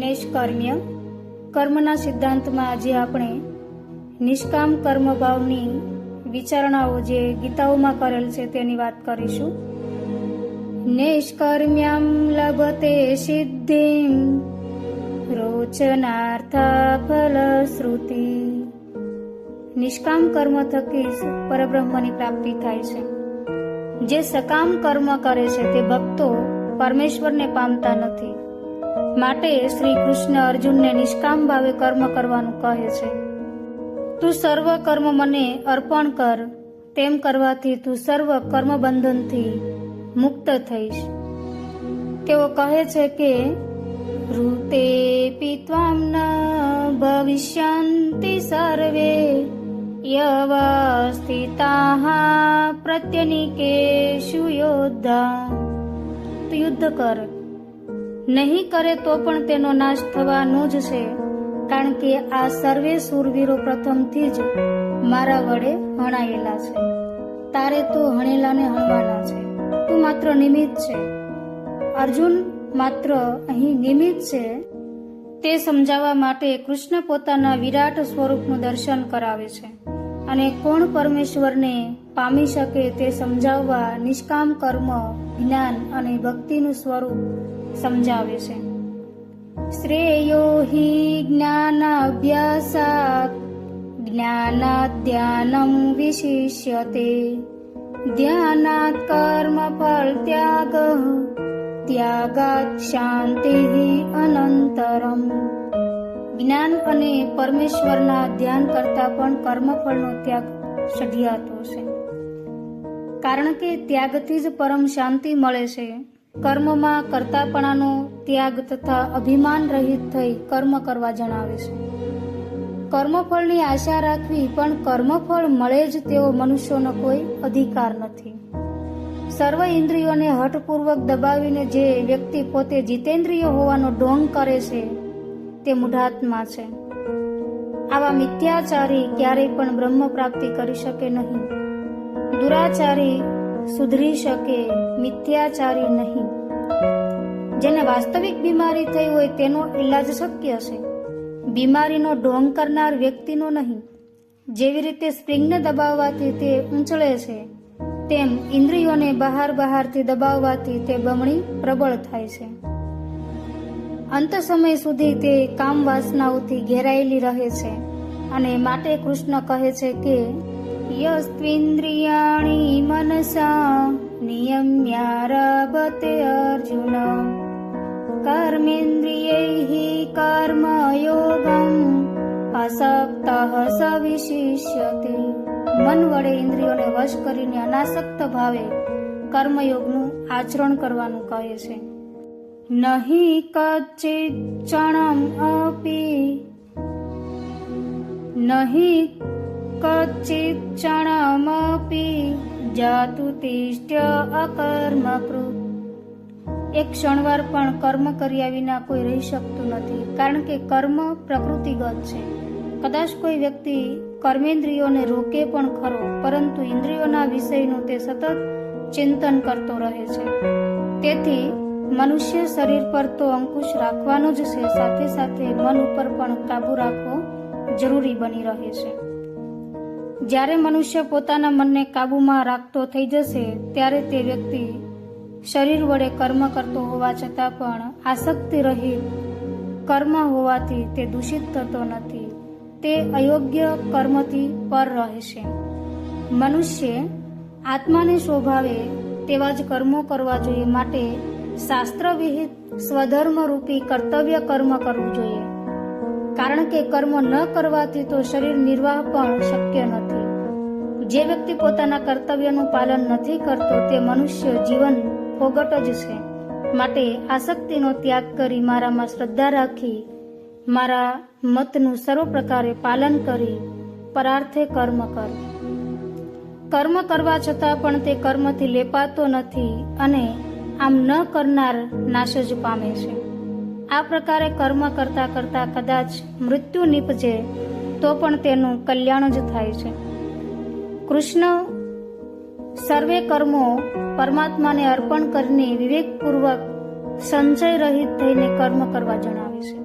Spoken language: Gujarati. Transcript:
નૈષ્કર્મ્ય કર્મના સિદ્ધાંતમાં આજે આપણે નિષ્કામ કર્મભાવની વિચારણાઓ જે ગીતાઓમાં કરેલ છે તેની વાત કરીશું. નૈષ્કર્મ્યમ લભતે સિદ્ધિમ રોચનાર્થ ફલશ્રુતિ. નિષ્કામ કર્મ થકી જ પરબ્રહ્મની પ્રાપ્તિ થાય છે. જે સકામ કર્મ કરે છે તે ભક્તો પરમેશ્વરને પામતા નથી. માટે શ્રી કૃષ્ણ અર્જુનને નિષ્કામ ભાવે કર્મ કરવાનું કહે છે. તું સર્વ કર્મ મને અર્પણ કર, તેમ કરવાથી તું સર્વ કર્મ બંધનથી મુક્ત થઈશ. તેઓ કહે છે કે ઋતે પિત્વામ ન ભવિષ્યંતિ સર્વે યવસ્થિતાઃ પ્રત્યનિકેષુ યોદ્ધા. તું યુદ્ધ કર, નહીં કરે તો પણ તેનો નાશ થવાનો જ છે, કારણ કે આ સર્વે શૂરવીરો પ્રથમથી જ મારા વડે હણાયેલા છે. તારે તો હણેલાને હણવાના છે, તું માત્ર નિમિત્ત છે. અર્જુન માત્ર અહીં નિમિત્ત છે તે સમજાવવા માટે કૃષ્ણ પોતાના વિરાટ સ્વરૂપનું દર્શન કરાવે છે અને કોણ પરમેશ્વરને પામી શકે તે સમજાવવા નિષ્કામ કર્મ, જ્ઞાન અને ભક્તિનું સ્વરૂપ સમજાવે છે. શ્રેયો હિ જ્ઞાનાભ્યાસાત જ્ઞાનાદ ધ્યાનમ વિશિષ્યતે ધ્યાનાત કર્મ ફળ ત્યાગ ત્યાગાત શાંતિ અનંતરમ. જ્ઞાન અને પરમેશ્વરના ધ્યાન કરતા પણ કર્મફળનો ત્યાગ સઢિયાતો છે, કારણ કે ત્યાગથી જ પરમ શાંતિ મળે છે. કર્મમાં કર્તાપણાનો ત્યાગ તથા અભિમાન રહિત થઈ કર્મ કરવા જણાવે છે. કર્મફળની આશા રાખવી પણ કર્મફળ મળે જ તેવો મનુષ્યનો કોઈ અધિકાર નથી. સર્વ ઇન્દ્રિયોને હઠપૂર્વક દબાવીને જે વ્યક્તિ પોતે જીતેન્દ્રિય હોવાનો ઢોંગ કરે છે તે મૂઢાત્મા છે. આવા મિથ્યાચારી ક્યારેય પણ બ્રહ્મ પ્રાપ્તિ કરી શકે નહીં. દુરાચારી સુધરી શકે, મિથ્યાચારી નહીં. જેને વાસ્તવિક બીમારી થઈ હોય તેનો ઈલાજ શક્ય છે, બીમારીનો ઢોંગ કરનાર વ્યક્તિનો નહીં. જેવી રીતે સ્પ્રિંગને દબાવવાથી તે ઉંચળે છે, તેમ ઇન્દ્રિયોને બહારથી દબાવવાથી તે બમણી પ્રબળ થાય છે. અંત સમય સુધી તે કામ વાસનાઓથી ઘેરાયેલી રહે છે અને માટે કૃષ્ણ કહે છે કે યસ્ત્વિન્દ્રિયાણિ મનસા નિયમ્યારભતે અર્જુન કર્મેન્દ્રિયૈઃ કર્મયોગં અસક્તઃ સ વિશિષ્યતે. મન વડે ઇન્દ્રિયોને વશ કરીને અનાસક્ત ભાવે કર્મયોગનું આચરણ કરવાનું કહે છે. નહીં કચ્ચિત ક્ષણમ અપી નહીં કચ્ચિત ક્ષણમપી જાતુ તિષ્ઠ્ય અકર્મકૃત. એક ક્ષણવાર પણ કર્મ કર્યા વિના કોઈ રહી શકતું નથી, કારણ કે કર્મ પ્રકૃતિગત છે. કદાચ કોઈ વ્યક્તિ કર્મેન્દ્રિયોને રોકે પણ ખરો, પરંતુ ઇન્દ્રિયોના વિષયનું તે સતત ચિંતન કરતો રહે છે. તેથી મનુષ્ય શરીર પર તો અંકુશ રાખવાનો જ છે, સાથે સાથે મન ઉપર પણ કાબુ રાખવો જરૂરી બની રહે છે. જ્યારે મનુષ્ય પોતાના મનને કાબુમાં રાખતો થઈ જશે ત્યારે તે વ્યક્તિ શરીર વડે કર્મ કરતો હોવા છતાં પણ આસક્તિ રહિત કર્મ હોવાથી તે દૂષિત થતો નથી. તે અયોગ્ય કર્મથી પર રહેશે. મનુષ્ય આત્માને શોભાવે તેવા જ કર્મો કરવા જોઈએ. માટે શાસ્ત્ર વિહિત સ્વધર્મ રૂપી કર્તવ્ય કર્મ કરવું જોઈએ, કારણ કે કર્મ ન કરવાથી તો શરીર નિર્વાહ પણ શક્ય નથી. જે વ્યક્તિ પોતાના કર્તવ્યનું પાલન નથી કરતો તે મનુષ્ય જીવન ફોગટ જ છે. માટે આસક્તિનો ત્યાગ કરી મારામાં શ્રદ્ધા રાખી મારા મતનું સર્વ પ્રકારે પાલન કરી પરાર્થે કર્મ કર. કર્મ કરવા છતાં પણ તે કર્મથી લેપાતો નથી અને આમ ન કરનાર નાશ જ પામે છે. આ પ્રકારે કર્મ કરતા કરતા કદાચ મૃત્યુ નીપજે તો પણ તેનું કલ્યાણ જ થાય છે. કૃષ્ણ સર્વે કર્મો પરમાત્માને અર્પણ કરીને વિવેકપૂર્વક સંચય રહિત થઈને કર્મ કરવા જણાવે છે.